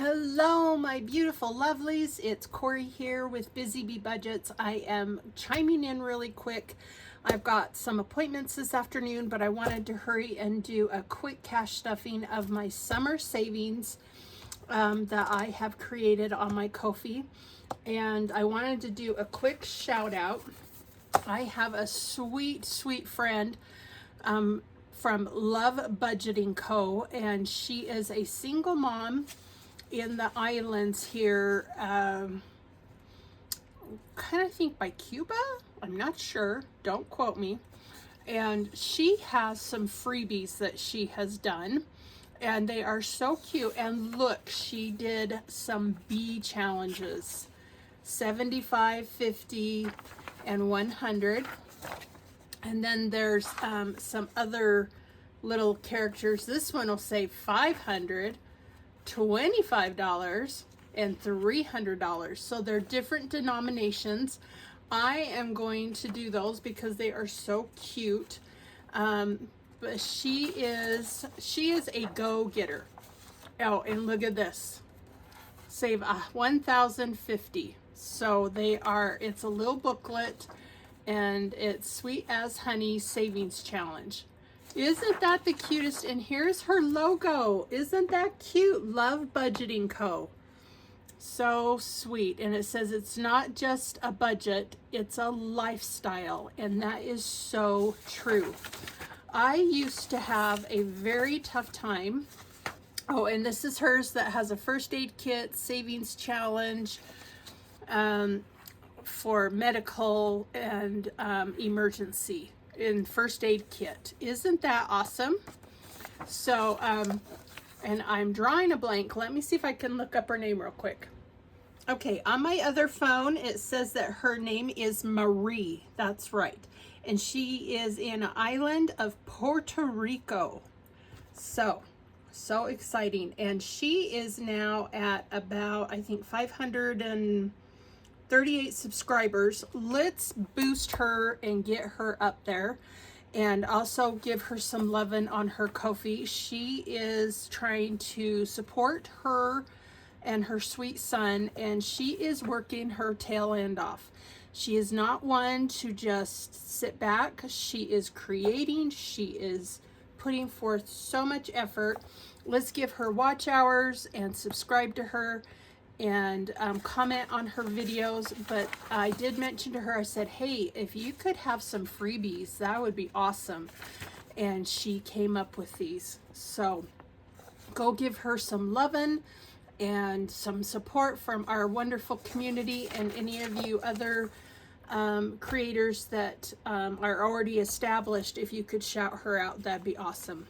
Hello, my beautiful lovelies. It's Corey here with BusyBeeBudgets. I am chiming in really quick. I've got some appointments this afternoon, but I wanted to hurry and do a quick cash stuffing of my summer savings that I have created on my Ko-fi. And I wanted to do a quick shout out. I have a sweet, sweet friend from Love Budgeting Co. And she is a single mom in the islands here, kind of think by Cuba. I'm not sure. Don't quote me. And she has some freebies that she has done. And they are so cute. And look, she did some bee challenges. 75, 50, and 100. And then there's some other little characters. This one will say 500, $25, and $300. So they're different denominations. I am going to do those because they are so cute. But she is a go-getter. Oh, and look at this. Save 1,050. So they are, it's a little booklet and it's Sweet as Honey Savings Challenge. Isn't that the cutest? And here's her logo. Isn't that cute? Love Budgeting Co. So sweet. And it says it's not just a budget, it's a lifestyle. And that is so true. I used to have a very tough time. Oh, and this is hers that has a first aid kit, savings challenge, for medical and emergency in first aid kit. Isn't that awesome? So, and I'm drawing a blank. Let me see if I can look up her name real quick. Okay, on my other phone, it says that her name is Marie. That's right. And she is in an island of Puerto Rico. So exciting. And she is now at about, I think, 538 subscribers. Let's boost her and get her up there, and also give her some loving on her Ko-fi. She is trying to support her and her sweet son, and she is working her tail end off. She is not one to just sit back. She is creating. She is putting forth so much effort. Let's give her watch hours and subscribe to her and comment on her videos. But I did mention to her, I said, hey, if you could have some freebies, that would be awesome. And she came up with these. So go give her some loving and some support from our wonderful community, and any of you other creators that are already established. If you could shout her out, that'd be awesome.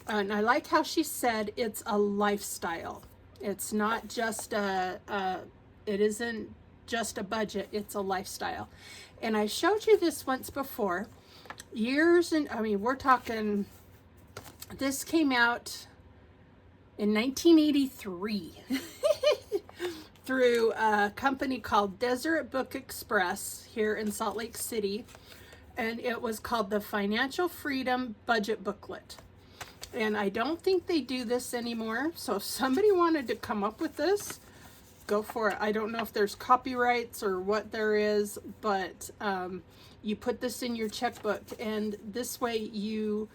And I like how she said it's a lifestyle. It's not just it isn't just a budget, it's a lifestyle. And I showed you this once before, years, and I mean, we're talking, this came out in 1983 through a company called Desert Book Express here in Salt Lake City. And it was called the Financial Freedom Budget Booklet. And I don't think they do this anymore. So if somebody wanted to come up with this, go for it. I don't know if there's copyrights or what there is, but you put this in your checkbook. And this way you,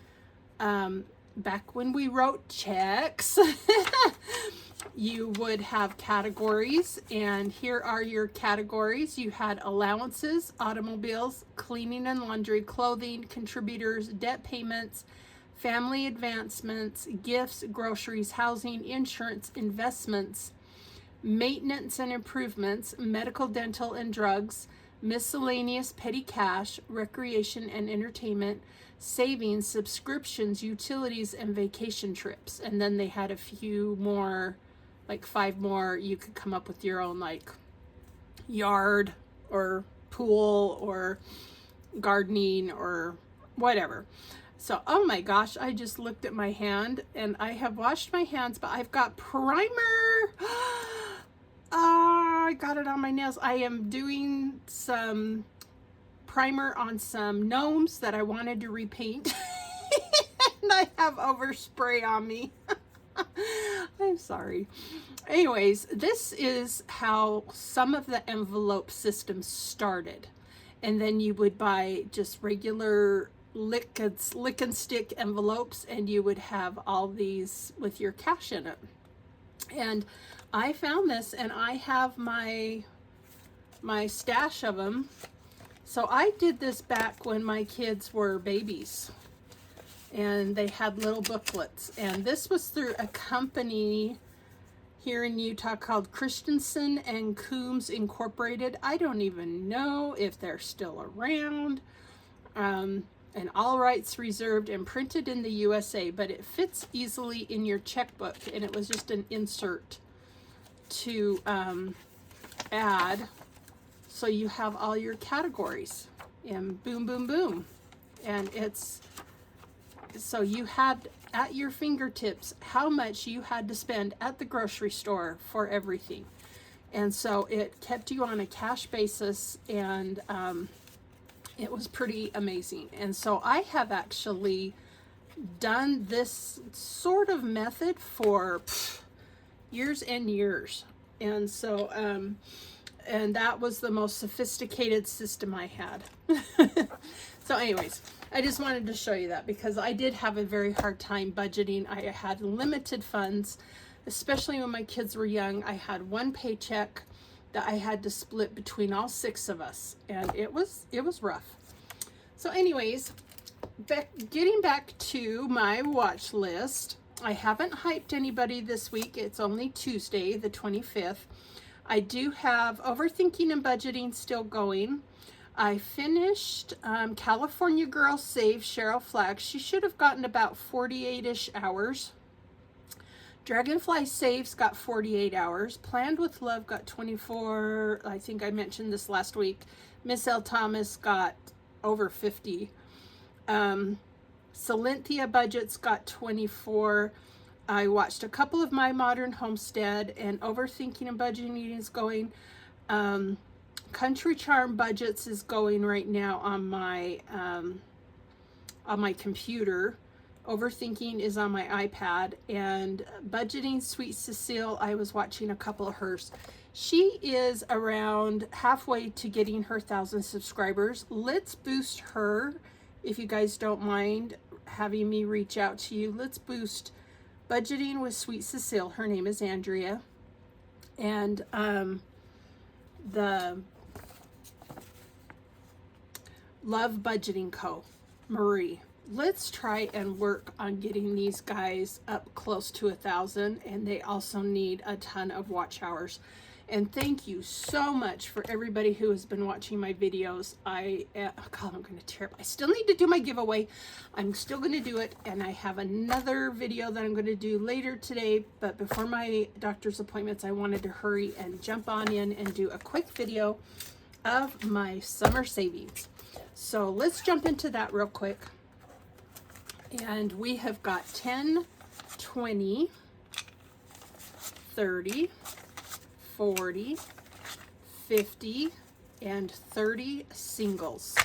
back when we wrote checks, you would have categories. And here are your categories. You had allowances, automobiles, cleaning and laundry, clothing, contributors, debt payments, family advancements, gifts, groceries, housing, insurance, investments, maintenance and improvements, medical, dental, and drugs, miscellaneous petty cash, recreation and entertainment, savings, subscriptions, utilities, and vacation trips. And then they had a few more, like 5 more. You could come up with your own, like yard or pool or gardening or whatever. So, oh my gosh, I just looked at my hand, and I have washed my hands, but I've got primer. Oh, I got it on my nails. I am doing some primer on some gnomes that I wanted to repaint. And I have overspray on me. I'm Sorry. Anyways, this is how some of the envelope systems started. And then you would buy just regular lick and stick envelopes, and you would have all these with your cash in it. And I found this, and I have my stash of them. So I did this back when my kids were babies, and they had little booklets. And this was through a company here in Utah called Christensen and Coombs Incorporated. I don't even know if they're still around. And all rights reserved, and printed in the USA, but it fits easily in your checkbook, and it was just an insert to add, so you have all your categories, and boom, boom, boom. And it's, so you had at your fingertips how much you had to spend at the grocery store for everything. And so it kept you on a cash basis, and it was pretty amazing. And so I have actually done this sort of method for years and years. And so, and that was the most sophisticated system I had. So anyways, I just wanted to show you that because I did have a very hard time budgeting. I had limited funds, especially when my kids were young. I had one paycheck that I had to split between all 6 of us, and it was rough. So anyways, getting back to my watch list, I haven't hyped anybody this week. It's only Tuesday, the 25th. I do have Overthinking and Budgeting still going. I finished California Girl Save Cheryl Flagg. She should have gotten about 48-ish hours. Dragonfly Saves got 48 hours. Planned with Love got 24. I think I mentioned this last week. Miss L. Thomas got over 50. Cynthia Budgets got 24. I watched a couple of My Modern Homestead, and Overthinking and Budgeting is going. Country Charm Budgets is going right now on my computer. Overthinking is on my iPad, and Budgeting Sweet Cecile, I was watching a couple of hers. She is around halfway to getting her 1,000 subscribers. Let's boost her, if you guys don't mind having me reach out to you. Let's boost Budgeting with Sweet Cecile. Her name is Andrea. And the Love Budgeting Co., Marie. Let's try and work on getting these guys up close to 1,000, and they also need a ton of watch hours. And thank you so much for everybody who has been watching my videos. God, I'm going to tear up. I still need to do my giveaway. I'm still going to do it, and I have another video that I'm going to do later today. But before my doctor's appointments, I wanted to hurry and jump on in and do a quick video of my summer savings. So let's jump into that real quick. And we have got 10, 20, 30, 40, 50, and 30 singles.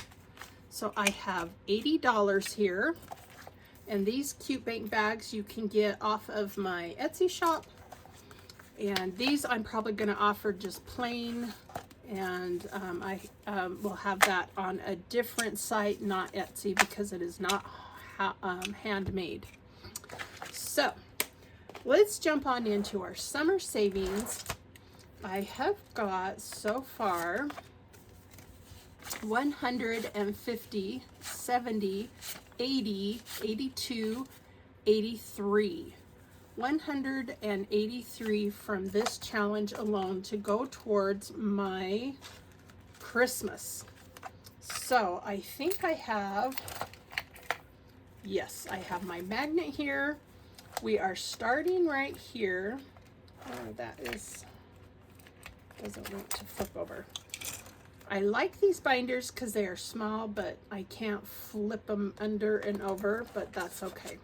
So I have $80 here. And these cute bank bags you can get off of my Etsy shop. And these I'm probably going to offer just plain. And I will have that on a different site, not Etsy, because it is not handmade. So let's jump on into our summer savings. I have got so far 150, 70, 80, 82, 83. 183 from this challenge alone to go towards my Christmas. So I think I have, yes, I have my magnet here. We are starting right here. Oh, that is, doesn't want to flip over. I like these binders because they are small, but I can't flip them under and over, but that's okay.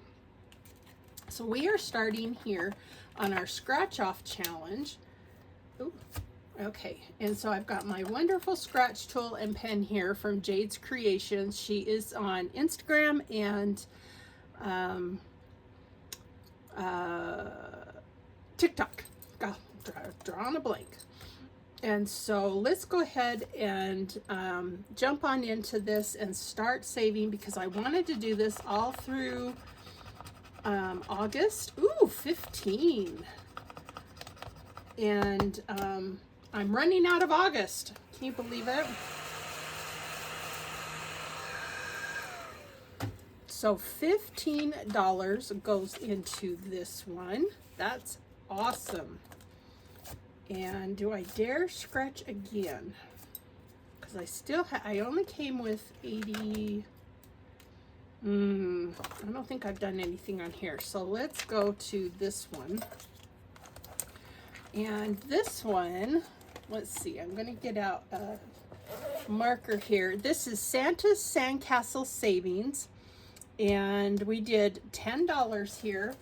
So we are starting here on our scratch off challenge. Ooh, okay, and so I've got my wonderful scratch tool and pen here from Jade's Creations. She is on Instagram and TikTok. Go, drawing a blank. And so let's go ahead and jump on into this and start saving, because I wanted to do this all through August. Ooh, 15. And I'm running out of August. Can you believe it? So $15 goes into this one. That's awesome. And do I dare scratch again? Because I still I only came with 80. I don't think I've done anything on here. So let's go to this one. And this one, let's see, I'm going to get out a marker here. This is Santa's Sandcastle Savings, and we did $10 here.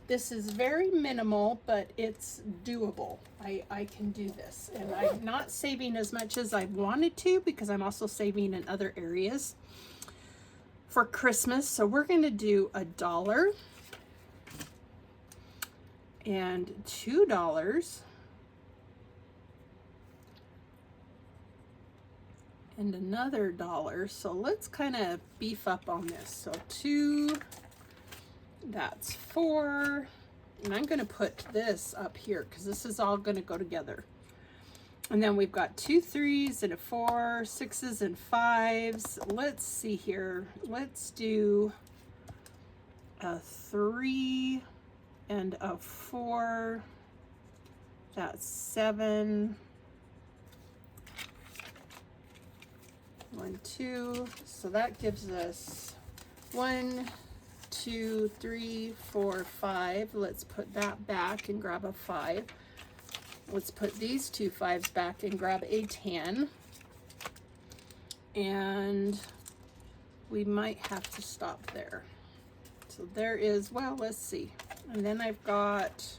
This is very minimal, but it's doable. I can do this, and I'm not saving as much as I wanted to, because I'm also saving in other areas for Christmas. So we're going to do $1 and $2 and another $1. So let's kind of beef up on this. So 2, that's 4, and I'm going to put this up here because this is all going to go together. And then we've got 2 3s and a 4, 6s and 5s. Let's see here. Let's do a 3 and a 4. That's 7. 1 2. So that gives us 1 2 3 4 5. Let's put that back and grab a 5. Let's put these 2 5s back and grab a 10. And we might have to stop there. So there is, well, let's see. And then I've got,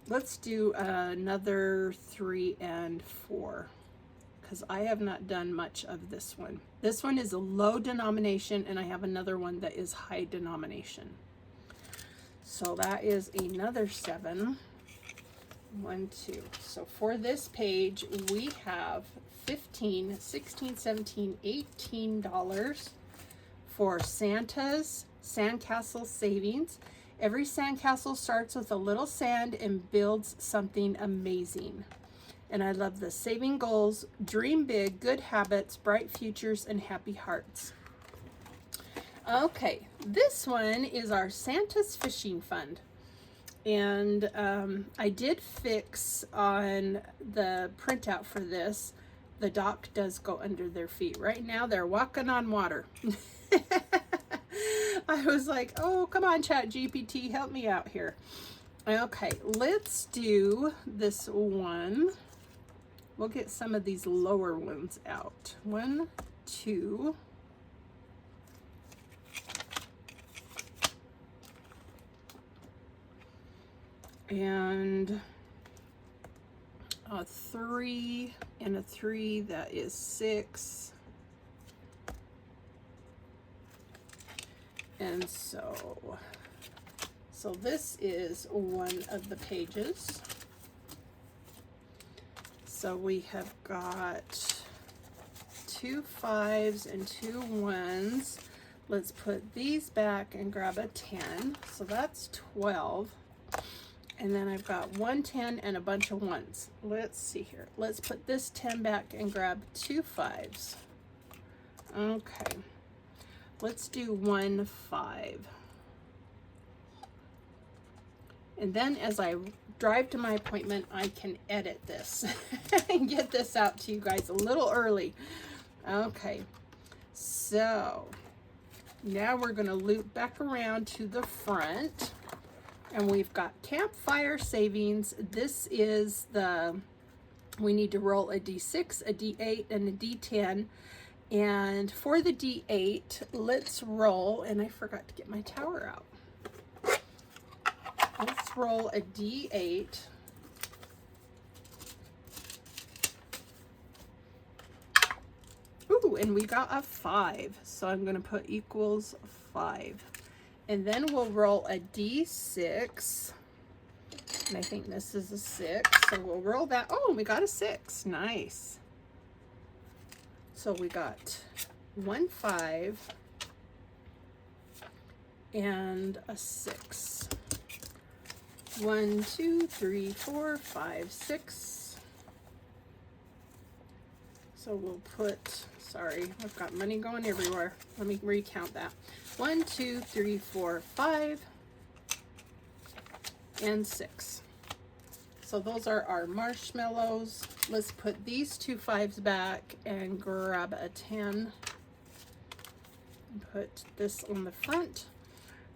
let's do another 3 and 4, because I have not done much of this one. This one is a low denomination, and I have another one that is high denomination. So that is another 7. 1 2. So for this page, we have $15, $16, $17, $18 for Santa's Sandcastle Savings. Every sandcastle starts with a little sand and builds something amazing. And I love the saving goals, dream big, good habits, bright futures, and happy hearts. Okay, this one is our Santa's Fishing Fund. And I did fix on the printout for this. The dock does go under their feet. Right now, they're walking on water. I was like, oh, come on, ChatGPT, help me out here. Okay, let's do this one. We'll get some of these lower ones out. 1 2. And a 3 and a 3, that is 6. And so this is one of the pages. So we have got 2 5s and 2 1s. Let's put these back and grab a 10. So that's 12. And then I've got 1 10 and a bunch of 1s. Let's see here. Let's put this 10 back and grab 2 5s. Okay. Let's do 1 5. And then as I drive to my appointment, I can edit this and get this out to you guys a little early. Okay. So now we're going to loop back around to the front. And we've got campfire savings. This is we need to roll a D6, a D8, and a D10. And for the D8, let's roll, and I forgot to get my tower out. Let's roll a D8. Ooh, and we got a 5. So I'm going to put equals 5. And then we'll roll a D6. And I think this is a 6. So we'll roll that. Oh, we got a 6. Nice. So we got 1 5 and a 6. 1, 2, 3, 4, 5, 6. So we'll put, sorry, I've got money going everywhere. Let me recount that. 1, 2, 3, 4, 5, and 6. So those are our marshmallows. Let's put these 2 5s back and grab a 10. Put this on the front.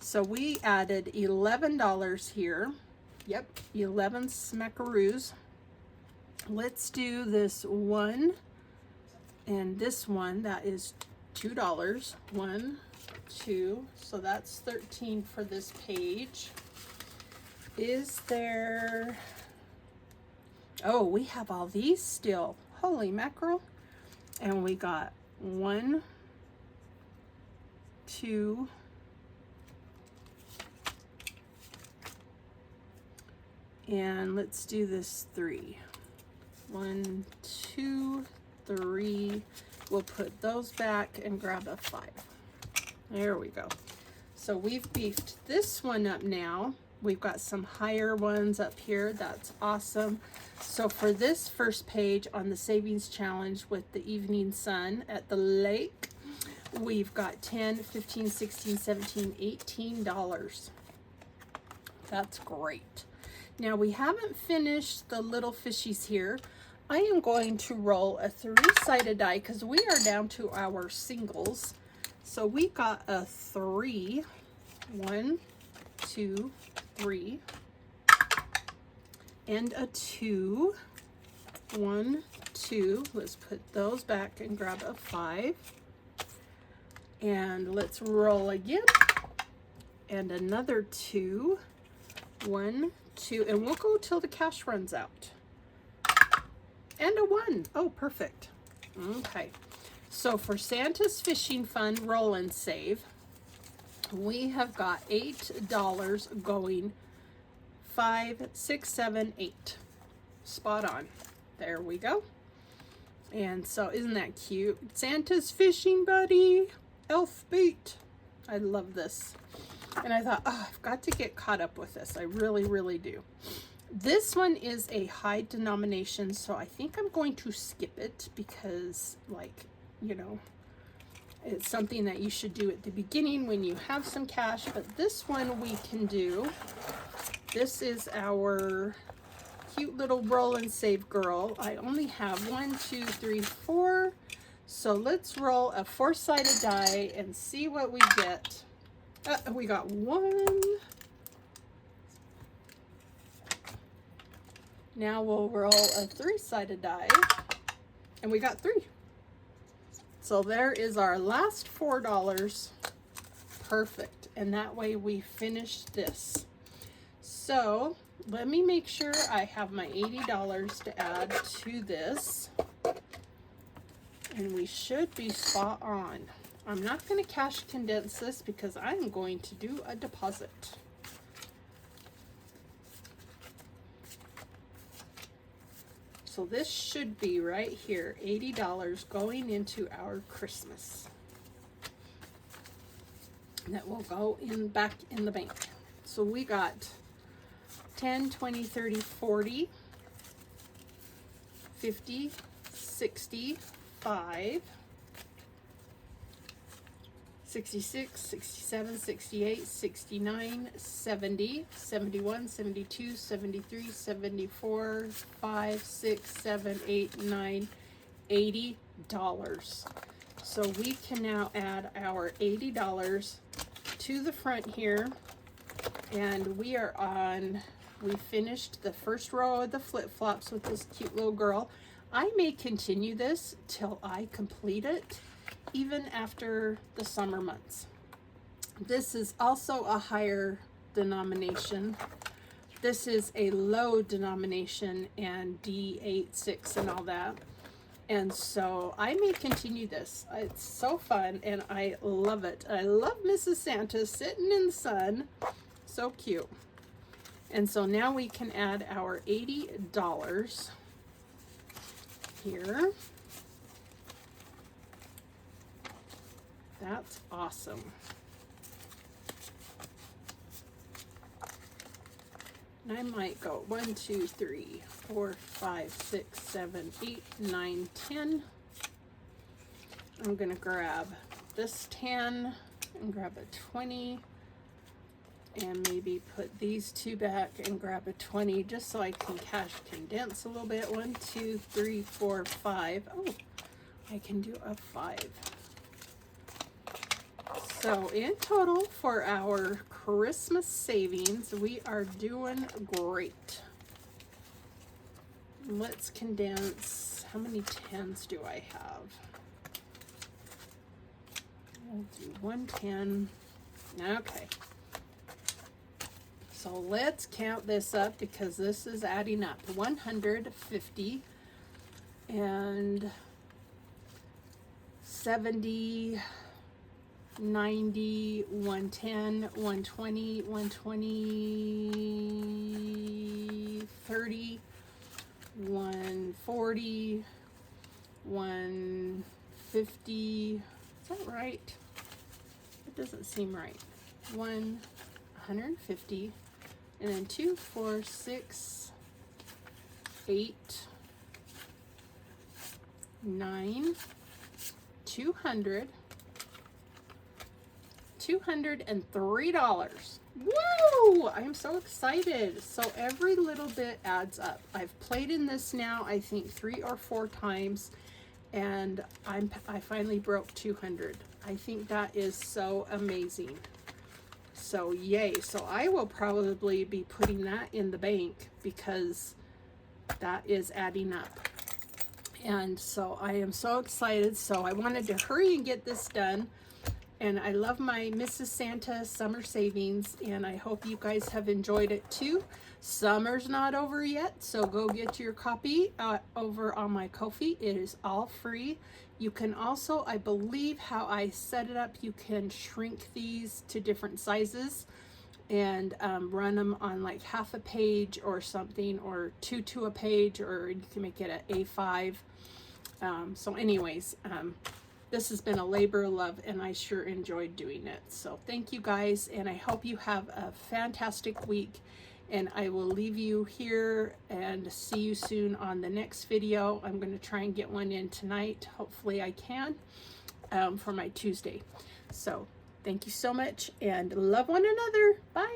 So we added $11 here. Yep, 11 smackaroos. Let's do this one and this one. That is $2. 1, 2. So that's 13 for this page. Is there... Oh, we have all these still. Holy mackerel. And we got 1, 2, and let's do this 3. 1, 2, 3. We'll put those back and grab a 5. There we go. So we've beefed this one up now. We've got some higher ones up here. That's awesome. So for this first page on the savings challenge with the evening sun at the lake, we've got $10, $15, $16, $17, $18. That's great. Now we haven't finished the little fishies here. I am going to roll a 3-sided die because we are down to our singles. So we got a 3. 1, 2, 3. And a 2. 1, 2. Let's put those back and grab a 5. And let's roll again. And another 2. 1, 2. And we'll go till the cash runs out. And a 1. Oh, perfect. Okay. So for Santa's Fishing Fun Roll and Save, we have got $8 going. 5, 6, 7, 8. Spot on. There we go. And so isn't that cute? Santa's Fishing Buddy. Elf bait. I love this. And I thought, oh, I've got to get caught up with this. I really, really do. This one is a high denomination, so I think I'm going to skip it because, like, you know, it's something that you should do at the beginning when you have some cash. But this one we can do. This is our cute little roll and save girl. I only have 1, 2, 3, 4. So let's roll a 4-sided die and see what we get. We got 1. Now we'll roll a 3-sided die, and we got 3. So there is our last $4. Perfect. And that way we finished this. So let me make sure I have my $80 to add to this. And we should be spot on. I'm not going to cash condense this because I'm going to do a deposit. So this should be right here, $80 going into our Christmas. That will go in back in the bank. So we got 10, 20, 30, 40, 50, 60, 5, 66, 67, 68, 69, 70, 71, 72, 73, 74, 5, 6, 7, 8, 9, $80. So we can now add our $80 to the front here. And we are on, we finished the first row of the flip-flops with this cute little girl. I may continue this till I complete it, even after the summer months. This is also a higher denomination. This is a low denomination and D8, 6 and all that. And so I may continue this. It's so fun and I love it. I love Mrs. Santa sitting in the sun. So cute. And so now we can add our $80 here. That's awesome. And I might go 1, 2, 3, 4, 5, 6, 7, 8, 9, 10. I'm gonna grab this 10 and grab a 20 and maybe put these two back and grab a 20 just so I can cash condense a little bit. 1, 2, 3, 4, 5. Oh, I can do a 5. So in total for our Christmas savings, we are doing great. Let's condense. How many 10s do I have? I'll do 110. Okay. So let's count this up because this is adding up. 150 and 70, 90, 110, 120, 120, 30, 140, 150. Is that right? It doesn't seem right. 150, and then 2, 4, 6, 8, 9, 200. $203. Woo! I'm so excited. So every little bit adds up. I've played in this now, I think 3 or 4 times, and I finally broke 200. I think that is so amazing. So yay. So I will probably be putting that in the bank because that is adding up. And so I am so excited. So I wanted to hurry and get this done. And I love my Mrs. Santa summer savings, and I hope you guys have enjoyed it too. Summer's not over yet, so go get your copy over on my Ko-fi. It is all free. You can also, I believe how I set it up, you can shrink these to different sizes and run them on like half a page or something, or 2 to a page, or you can make it an A5. So anyways, this has been a labor of love, and I sure enjoyed doing it. So thank you guys, and I hope you have a fantastic week, and I will leave you here and see you soon on the next video. I'm going to try and get one in tonight. Hopefully I can for my Tuesday. So thank you so much, and love one another. Bye.